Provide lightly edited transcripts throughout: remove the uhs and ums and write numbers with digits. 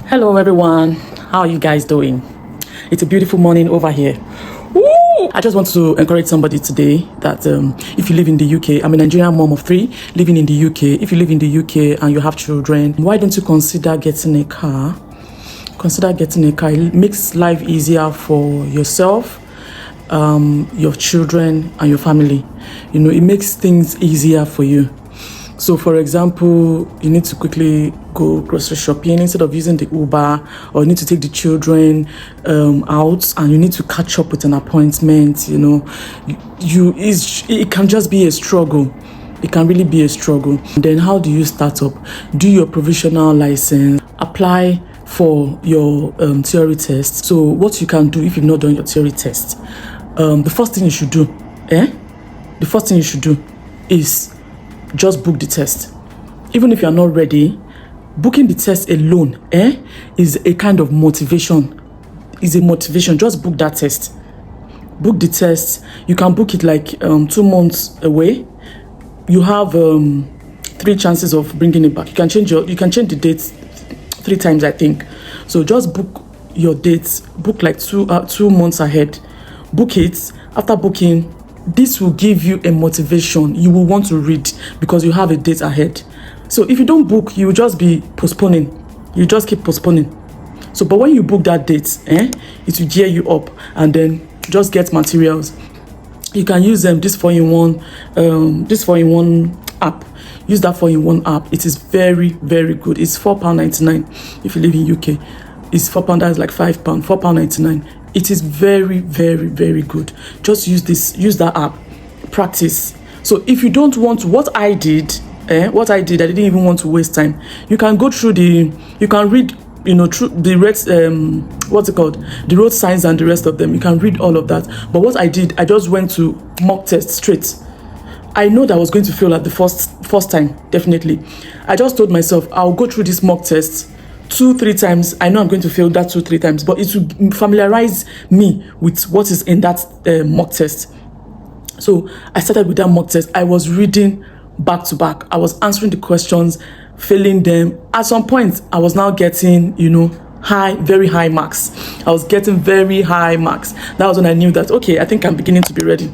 Hello everyone, how are you guys doing? It's a beautiful morning over here. Woo! I just want to encourage somebody today that if you live in the UK, I'm a Nigerian mom of 3 living in the UK. If you live in the UK and you have children, why don't you consider getting a car? Consider getting a car. It makes life easier for yourself, your children and your family. You know, it makes things easier for you. So for example, you need to quickly go grocery shopping instead of using the Uber, or you need to take the children out and you need to catch up with an appointment. You know, it can just be a struggle. It can really be a struggle. Then how do you start up? Do your provisional license, apply for your theory test. So what you can do if you've not done your theory test, the first thing you should do, the first thing you should do is just book the test. Even if you're not ready, booking the test alone is a kind of motivation. Is a motivation. Just book that test. Book the test. You can book it like 2 months away. You have 3 chances of bringing it back. You can change the dates 3 times, I think. So just book your dates. Book like 2 months ahead. Book it. After booking, this will give you a motivation. You will want to read because you have a date ahead. So if you don't book, you will just be postponing. You just keep postponing. So, but when you book that date, it will gear you up, and then just get materials. You can use this 4-in-1, app. Use that 4-in-1 app. It is very, very good. It's £4.99 if you live in UK. It's £4. That's like £5. £4.99. It is very, very, very good. Just use that app. Practice. So if you don't want to, what I did, I didn't even want to waste time. You can go through you can read, through the the road signs and the rest of them. You can read all of that. But what I did, I just went to mock test straight. I know that I was going to fail at the first time, definitely. I just told myself, I'll go through this mock test 2-3 times. I know I'm going to fail that 2-3 times, but it will familiarize me with what is in that mock test. So I started with that mock test. I was reading back to back. I was answering the questions, failing them. At some point, I was now getting, very high marks. I was getting very high marks. That was when I knew that, okay, I think I'm beginning to be ready.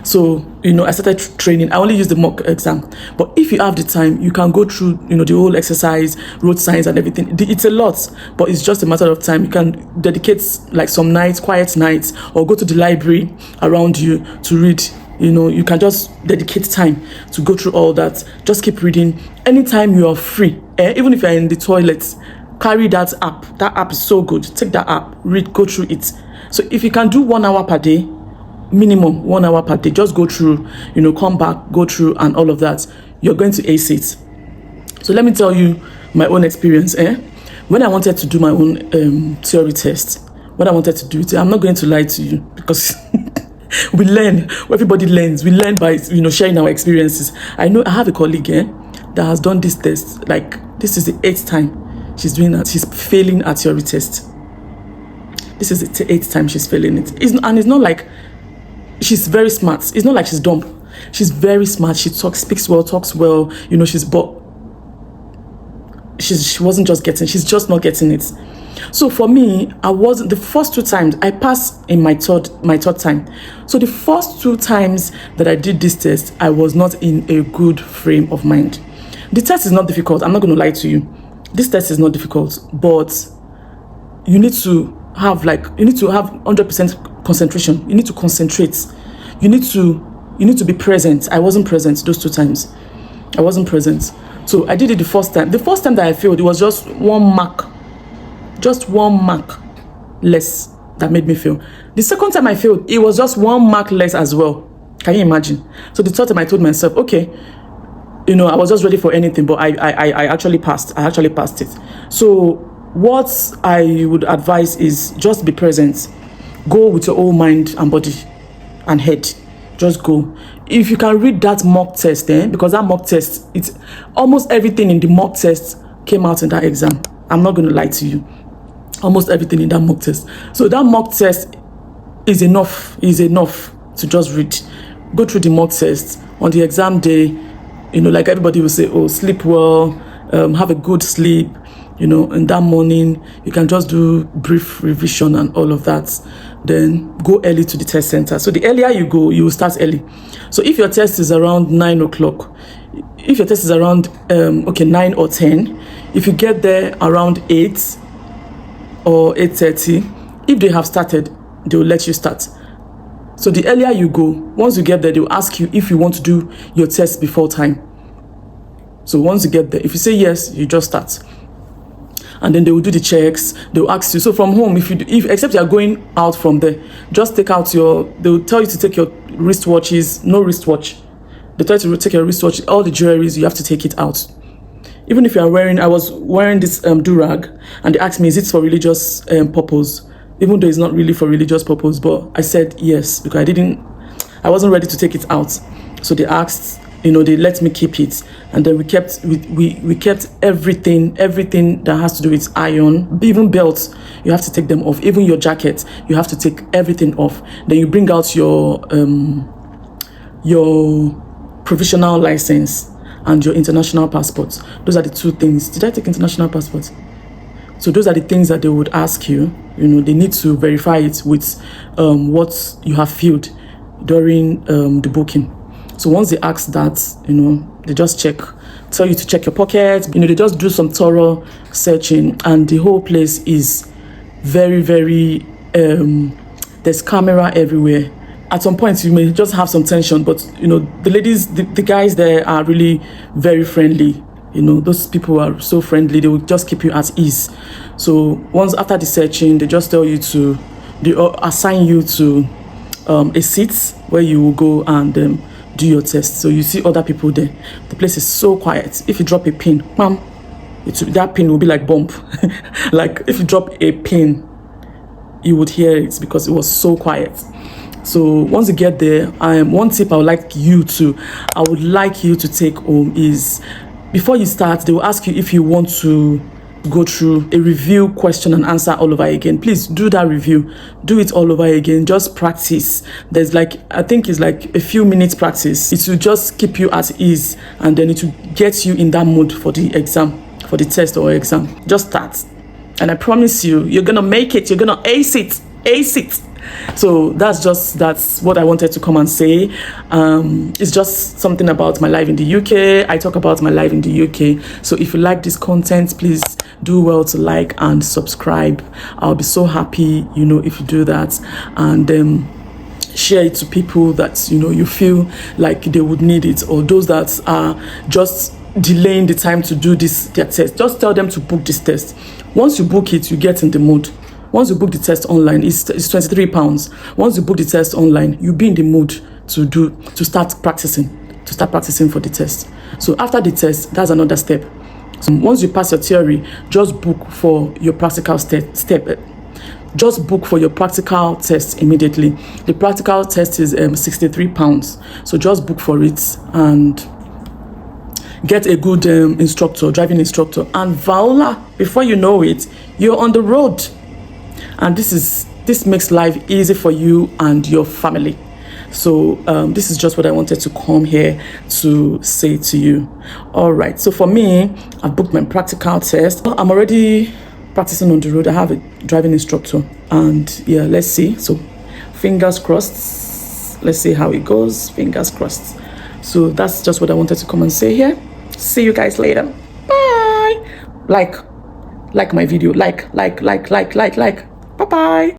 So, I started training. I only used the mock exam. But if you have the time, you can go through, the whole exercise, road signs and everything. It's a lot, but it's just a matter of time. You can dedicate like some nights, quiet nights, or go to the library around you to read. You can just dedicate time to go through all that. Just keep reading. Anytime you are free, even if you're in the toilet, carry that app. That app is so good. Take that app, read, go through it. So if you can do 1 hour per day, minimum 1 hour per day, just go through, come back, go through and all of that, you're going to ace it. So let me tell you my own experience. When I wanted to do my own theory test, when I wanted to do it, I'm not going to lie to you because we learn, everybody learns. We learn by, sharing our experiences. I know I have a colleague that has done this test, like this is the 8th time she's doing that. She's failing at theory test. This is the 8th time she's failing it. And it's not like she's very smart. It's not like she's dumb. She's very smart. She speaks well, talks well. She wasn't just getting. She's just not getting it. So for me, I wasn't. The first 2 times I passed in my third time. So the first 2 times that I did this test, I was not in a good frame of mind. The test is not difficult. I'm not going to lie to you. This test is not difficult, but you need to have 100% concentration. You need to concentrate. You need to be present. I wasn't present those 2 times. I wasn't present. So I did it the first time. The first time that I failed, it was just 1 mark. Just 1 mark less that made me fail. The second time I failed, it was just 1 mark less as well. Can you imagine? So the third time I told myself, okay, I was just ready for anything, but I actually passed. I actually passed it. So what I would advise is just be present. Go with your whole mind and body and head. Just go. If you can read that mock test, because that mock test, it's almost everything in the mock test came out in that exam. I'm not going to lie to you. Almost everything in that mock test. So that mock test is enough to just read. Go through the mock test. On the exam day, like everybody will say, oh, sleep well, have a good sleep, you know, in that morning, you can just do brief revision and all of that. Then go early to the test center. So the earlier you go, you will start early. So if your test is around 9 o'clock, if your test is around 9 or 10, if you get there around 8 or 8:30, if they have started, they will let you start. So the earlier you go, once you get there, they will ask you if you want to do your test before time. So once you get there, if you say yes, you just start. And then they will do the checks. They will ask you. So from home, except you are going out from there, just take out they will tell you to take your wristwatches, no wristwatch. They tell you to take your wristwatch, all the jewelries, you have to take it out. Even if you are I was wearing this do-rag, and they asked me, is it for religious purpose? Even though it's not really for religious purpose, but I said yes, because I wasn't ready to take it out. So they asked, they let me keep it. And then we kept everything that has to do with iron, even belts, you have to take them off. Even your jacket, you have to take everything off. Then you bring out your provisional license and your international passport. Those are the two things. Did I take international passport? So those are the things that they would ask you. They need to verify it with what you have filled during the booking. So once they ask that, they just tell you to check your pockets. They just do some thorough searching, and the whole place is very, very, there's camera everywhere. At some point, you may just have some tension, but, the ladies, the guys there are really very friendly. Those people are so friendly. They will just keep you at ease. So once after the searching, they just tell you they assign you to a seat where you will go and do your test. So you see other people there. The place is so quiet. If you drop a pin, that pin will be like bomb. Like if you drop a pin, you would hear it because it was so quiet. So once you get there, one tip I would like you to take home is, before you start, they will ask you if you want to go through a review question and answer all over again. Please do that review. Do it all over again. Just practice. There's I think it's like a few minutes practice. It will just keep you at ease, and then it will get you in that mood for the exam, for the test or exam. Just start. And I promise you're going to make it. You're going to ace it. Ace it. So that's what I wanted to come and say. It's just something about my life in the UK. I talk about my life in the UK. So if you like this content, please do well to like and subscribe. I'll be so happy, if you do that, and share it to people that you feel like they would need it, or those that are just delaying the time to do their test. Just tell them to book this test. Once you book it, you get in the mood. Once you book the test online, it's £23. Once you book the test online, you'll be in the mood to start practicing for the test. So after the test, that's another step. So once you pass your theory, just book for your practical step. Just book for your practical test immediately. The practical test is £63. So just book for it and get a good driving instructor. And voila, before you know it, you're on the road. And this makes life easy for you and your family. So this is just what I wanted to come here to say to you. All right. So for me, I've booked my practical test. I'm already practicing on the road. I have a driving instructor. And yeah, let's see. So fingers crossed. Let's see how it goes. Fingers crossed. So that's just what I wanted to come and say here. See you guys later. Bye. Like my video. Like. Bye-bye.